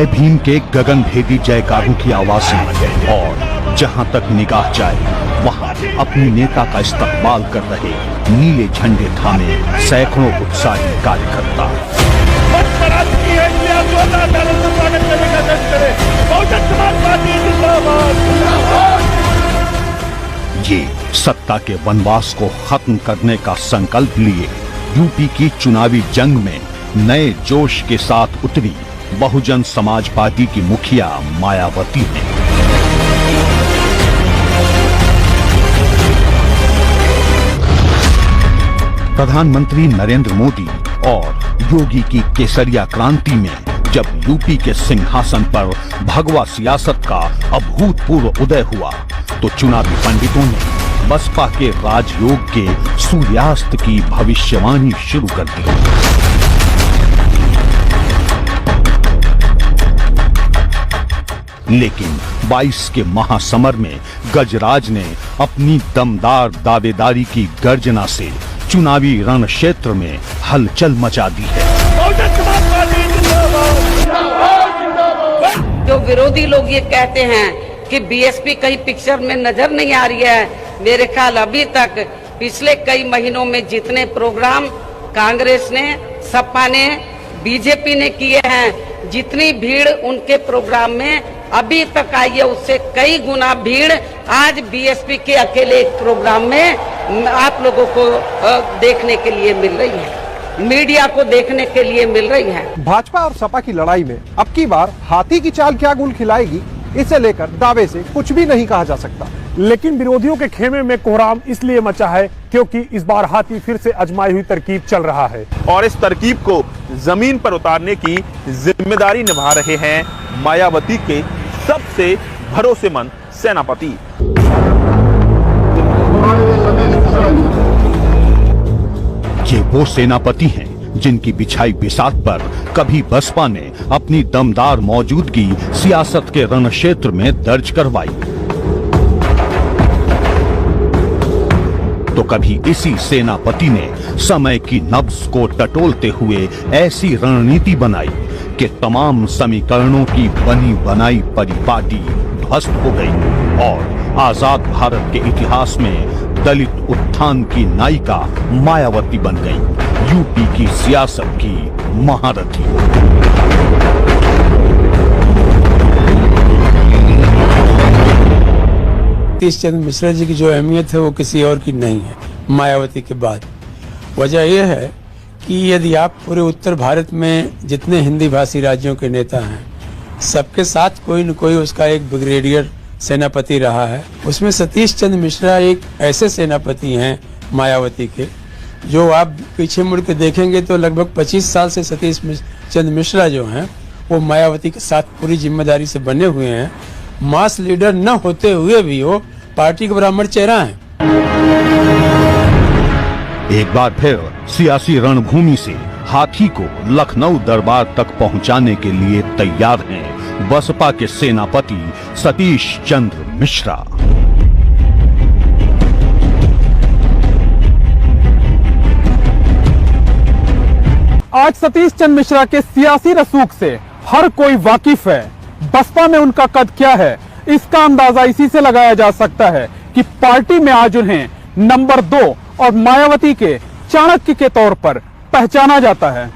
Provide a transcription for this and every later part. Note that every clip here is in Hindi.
जय भीम के गगनभेदी जयकारों की आवाज़ें और जहां तक निगाह जाए वहां अपनी नेता का इस्तकबाल कर रहे नीले झंडे थामे सैकड़ों उत्साही कार्यकर्ता। ये सत्ता के वनवास को खत्म करने का संकल्प लिए यूपी की चुनावी जंग में नए जोश के साथ उतरी बहुजन समाज पार्टी की मुखिया मायावती हैं। प्रधानमंत्री नरेंद्र मोदी और योगी की केसरिया क्रांति में जब यूपी के सिंहासन पर भगवा सियासत का अभूतपूर्व उदय हुआ तो चुनावी पंडितों ने बसपा के राजयोग के सूर्यास्त की भविष्यवाणी शुरू कर दी। लेकिन 22 के महासमर में गजराज ने अपनी दमदार दावेदारी की गर्जना से चुनावी रण क्षेत्र में हलचल मचा दी है। जो विरोधी लोग ये कहते हैं कि बीएसपी कहीं पिक्चर में नजर नहीं आ रही है, मेरे ख्याल अभी तक पिछले कई महीनों में जितने प्रोग्राम कांग्रेस ने, सपा ने, बीजेपी ने किए हैं, जितनी भीड़ उनके प्रोग्राम में अभी तक आई है उससे कई गुना भीड़ आज बीएसपी के अकेले एक प्रोग्राम में आप लोगों को देखने के लिए मिल रही है, मीडिया को देखने के लिए मिल रही है। भाजपा और सपा की लड़ाई में अब की बार हाथी की चाल क्या गुल खिलाएगी, इसे लेकर दावे से कुछ भी नहीं कहा जा सकता। लेकिन विरोधियों के खेमे में कोहराम इसलिए मचा है क्योंकि इस बार हाथी फिर से आजमाई हुई तरकीब चल रहा है और इस तरकीब को जमीन पर उतारने की जिम्मेदारी निभा रहे हैं मायावती के सबसे भरोसेमंद सेनापति। ये वो सेनापति हैं जिनकी बिछाई बिसात पर कभी बसपा ने अपनी दमदार मौजूदगी सियासत के रण क्षेत्र में दर्ज करवाई तो कभी इसी सेनापति ने समय की नब्ज को टटोलते हुए ऐसी रणनीति बनाई कि तमाम समीकरणों की बनी बनाई परिपाटी ध्वस्त हो गई और आजाद भारत के इतिहास में दलित उत्थान की नायिका मायावती बन गई, यूपी की सियासत की महारथी। सतीश चंद्र मिश्रा जी की जो अहमियत है वो किसी और की नहीं है मायावती के बाद। वजह यह है कि यदि आप पूरे उत्तर भारत में जितने हिंदी भाषी राज्यों के नेता हैं सबके साथ कोई न कोई उसका एक ब्रिगेडियर सेनापति रहा है, उसमें सतीश चंद्र मिश्रा एक ऐसे सेनापति हैं मायावती के जो आप पीछे मुड़ के देखेंगे तो लगभग 25 साल से सतीश चंद्र मिश्रा जो हैं वो मायावती के साथ पूरी जिम्मेदारी से बने हुए हैं। मास लीडर न होते हुए भी वो पार्टी के बराबर चेहरा है। एक बार फिर सियासी रणभूमि से हाथी को लखनऊ दरबार तक पहुंचाने के लिए तैयार हैं बसपा के सेनापति सतीश चंद्र मिश्रा। आज सतीश चंद्र मिश्रा के सियासी रसूख से हर कोई वाकिफ है। बसपा में उनका कद क्या है इसका अंदाजा इसी से लगाया जा सकता है कि पार्टी में आज उन्हें नंबर 2 और मायावती के चाणक्य के तौर पर पहचाना जाता है।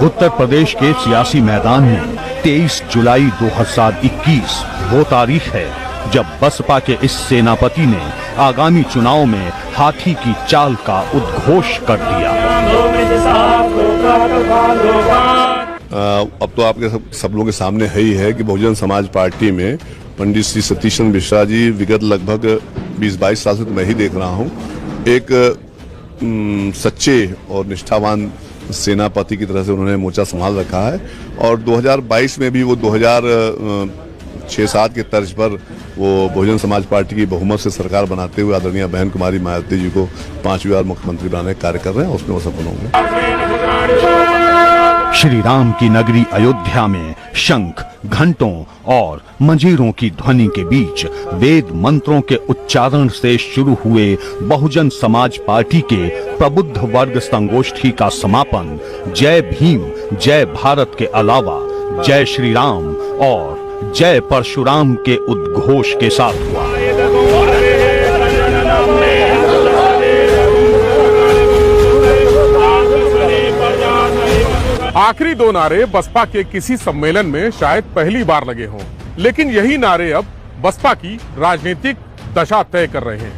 उत्तर प्रदेश के सियासी मैदान में 23 जुलाई 2021 वो तारीख है जब बसपा के इस सेनापति ने आगामी चुनाव में हाथी की चाल का उद्घोष कर दिया। अब तो आपके सब लोगों के सामने है ही है कि बहुजन समाज पार्टी में पंडित श्री सतीश चंद्र मिश्रा जी विगत लगभग 20-22 साल से तो मैं ही देख रहा हूँ एक सच्चे और निष्ठावान सेनापति की तरह से उन्होंने मोर्चा संभाल रखा है और 2022 में भी वो 2006-07 के तर्ज पर वो बहुजन समाज पार्टी की बहुमत से सरकार बनाते हुए आदरणीय बहन कुमारी मायावती जी को 5वीं बार मुख्यमंत्री बनाने का कार्य कर रहे हैं, उसमें वो सफल होंगे। श्री राम की नगरी अयोध्या में शंख, घंटों और मंजीरों की ध्वनि के बीच वेद मंत्रों के उच्चारण से शुरू हुए बहुजन समाज पार्टी के प्रबुद्ध वर्ग संगोष्ठी का समापन जय भीम, जय भारत के अलावा जय श्री राम और जय परशुराम के उद्घोष के साथ हुआ। आखिरी दो नारे बसपा के किसी सम्मेलन में शायद पहली बार लगे हों, लेकिन यही नारे अब बसपा की राजनीतिक दशा तय कर रहे हैं।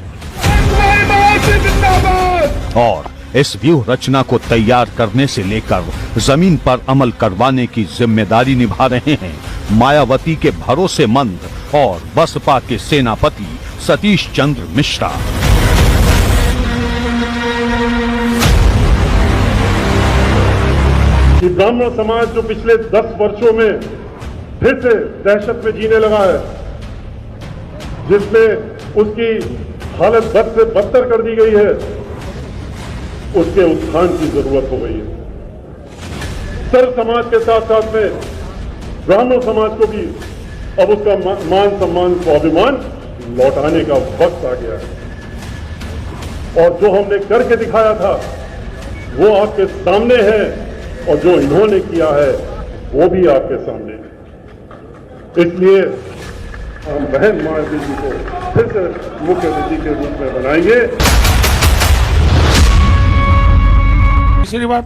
और इस व्यूह रचना को तैयार करने से लेकर जमीन पर अमल करवाने की जिम्मेदारी निभा रहे हैं मायावती के भरोसेमंद और बसपा के सेनापति सतीश चंद्र मिश्रा। कि ब्राह्मण समाज जो पिछले 10 वर्षों में फिर से दहशत में जीने लगा है, जिसमें उसकी हालत बद से बदतर कर दी गई है, उसके उत्थान की जरूरत हो गई है। सर्व समाज के साथ साथ में ब्राह्मण समाज को भी अब उसका मान सम्मान स्वाभिमान लौटाने का वक्त आ गया है। और जो हमने करके दिखाया था वो आपके सामने है, और जो इन्होंने किया है वो भी आपके सामने है। इसलिए हम बहन मायावती जी को फिर से मुख्य अतिथि के रूप में बनाएंगे। पिछली बार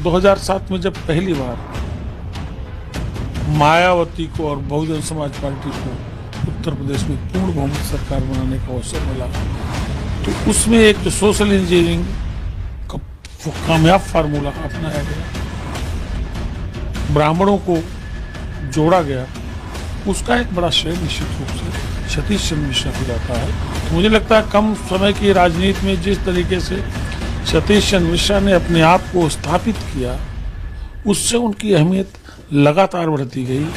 2007 में जब पहली बार मायावती को और बहुजन समाज पार्टी को उत्तर प्रदेश में पूर्ण बहुमत सरकार बनाने का अवसर मिला, तो उसमें एक जो सोशल इंजीनियरिंग का कामयाब फार्मूला अपनाया गया, ब्राह्मणों को जोड़ा गया, उसका एक बड़ा श्रेय निश्चित रूप से सतीश चंद्र मिश्रा को जाता है। तो मुझे लगता है कम समय की राजनीति में जिस तरीके से सतीश चंद्र मिश्रा ने अपने आप को स्थापित किया, उससे उनकी अहमियत लगातार बढ़ती गई।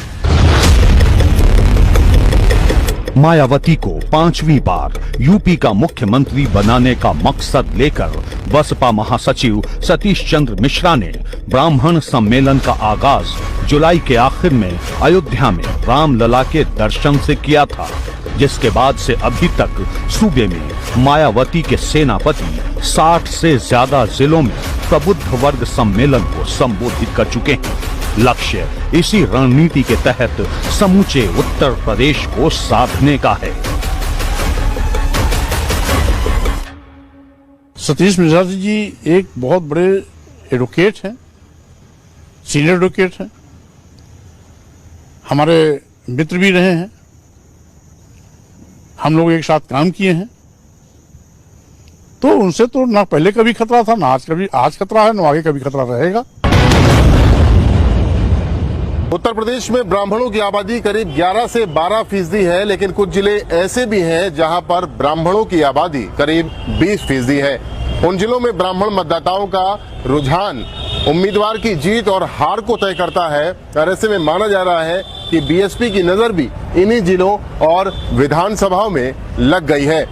मायावती को 5वीं बार यूपी का मुख्यमंत्री बनाने का मकसद लेकर बसपा महासचिव सतीश चंद्र मिश्रा ने ब्राह्मण सम्मेलन का आगाज जुलाई के आखिर में अयोध्या में रामलला के दर्शन से किया था, जिसके बाद से अभी तक सूबे में मायावती के सेनापति 60 से ज्यादा जिलों में प्रबुद्ध वर्ग सम्मेलन को संबोधित कर चुके हैं। लक्ष्य इसी रणनीति के तहत समूचे उत्तर प्रदेश को साधने का है। सतीश मिश्रा जी एक बहुत बड़े एडवोकेट हैं, सीनियर एडवोकेट हैं, हमारे मित्र भी रहे हैं, हम लोग एक साथ काम किए हैं, तो उनसे तो ना पहले कभी खतरा था, ना आज खतरा है, ना आगे कभी खतरा रहेगा। उत्तर प्रदेश में ब्राह्मणों की आबादी करीब 11 से 12% है, लेकिन कुछ जिले ऐसे भी हैं जहां पर ब्राह्मणों की आबादी करीब 20% है। उन जिलों में ब्राह्मण मतदाताओं का रुझान उम्मीदवार की जीत और हार को तय करता है, और ऐसे में माना जा रहा है कि बीएसपी की नजर भी इन्हीं जिलों और विधानसभाओं में लग गई है।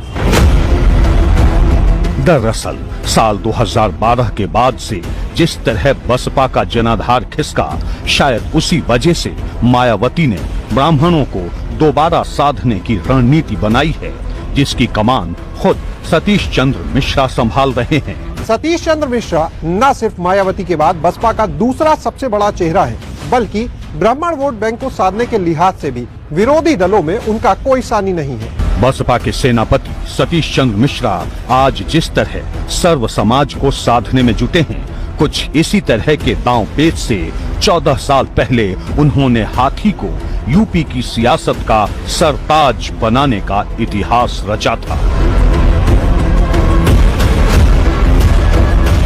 दरअसल साल 2012 के बाद से जिस तरह बसपा का जनाधार खिसका, शायद उसी वजह से मायावती ने ब्राह्मणों को दोबारा साधने की रणनीति बनाई है, जिसकी कमान खुद सतीश चंद्र मिश्रा संभाल रहे हैं। सतीश चंद्र मिश्रा न सिर्फ मायावती के बाद बसपा का दूसरा सबसे बड़ा चेहरा है, बल्कि ब्राह्मण वोट बैंक को साधने के लिहाज से भी विरोधी दलों में उनका कोई सानी नहीं है। बसपा के सेनापति सतीश चंद्र मिश्रा आज जिस तरह सर्व समाज को साधने में जुटे हैं, कुछ इसी तरह के दांव पेच से 14 साल पहले उन्होंने हाथी को यूपी की सियासत का सरताज बनाने का इतिहास रचा था।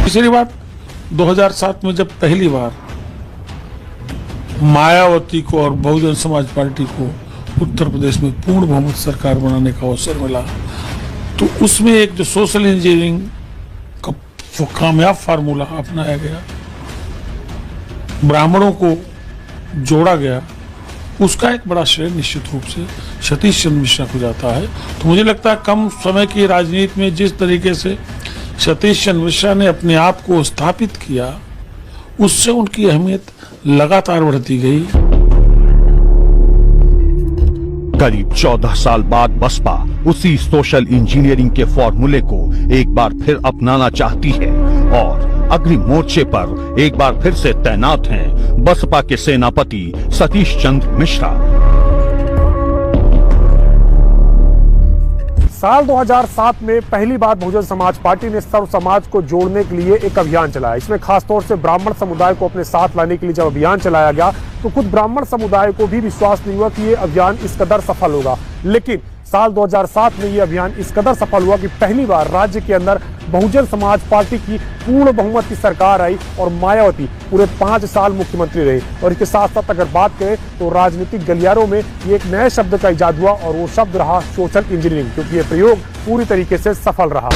पिछली बार 2007 में जब पहली बार मायावती को और बहुजन समाज पार्टी को उत्तर प्रदेश में पूर्ण बहुमत सरकार बनाने का अवसर मिला, तो उसमें एक जो सोशल इंजीनियरिंग का कामयाब फार्मूला अपनाया गया, ब्राह्मणों को जोड़ा गया, उसका एक बड़ा श्रेय निश्चित रूप से सतीश चंद्र मिश्रा को जाता है। तो मुझे लगता है कम समय की राजनीति में जिस तरीके से सतीश चंद्र मिश्रा ने अपने आप को स्थापित किया, उससे उनकी अहमियत लगातार बढ़ती गई। करीब 14 साल बाद बसपा उसी सोशल इंजीनियरिंग के फॉर्मूले को एक बार फिर अपनाना चाहती है और अग्नि मोर्चे पर एक बार फिर से तैनात हैं बसपा के सेनापति सतीश चंद्र मिश्रा। साल 2007 में पहली बार बहुजन समाज पार्टी ने सर्व समाज को जोड़ने के लिए एक अभियान चलाया। इसमें खासतौर से ब्राह्मण समुदाय को अपने साथ लाने के लिए जब अभियान चलाया गया तो खुद ब्राह्मण समुदाय को भी विश्वास नहीं हुआ कि ये अभियान इस कदर सफल होगा। लेकिन साल 2007 में ये अभियान इस कदर सफल हुआ कि पहली बार राज्य के अंदर बहुजन समाज पार्टी की पूर्ण बहुमत की सरकार आई और मायावती पूरे 5 साल मुख्यमंत्री रहे। और इसके साथ साथ अगर बात करें तो राजनीतिक गलियारों में ये एक नए शब्द का इजाद हुआ और वो शब्द रहा सोशल इंजीनियरिंग, क्योंकि ये प्रयोग पूरी तरीके से सफल रहा।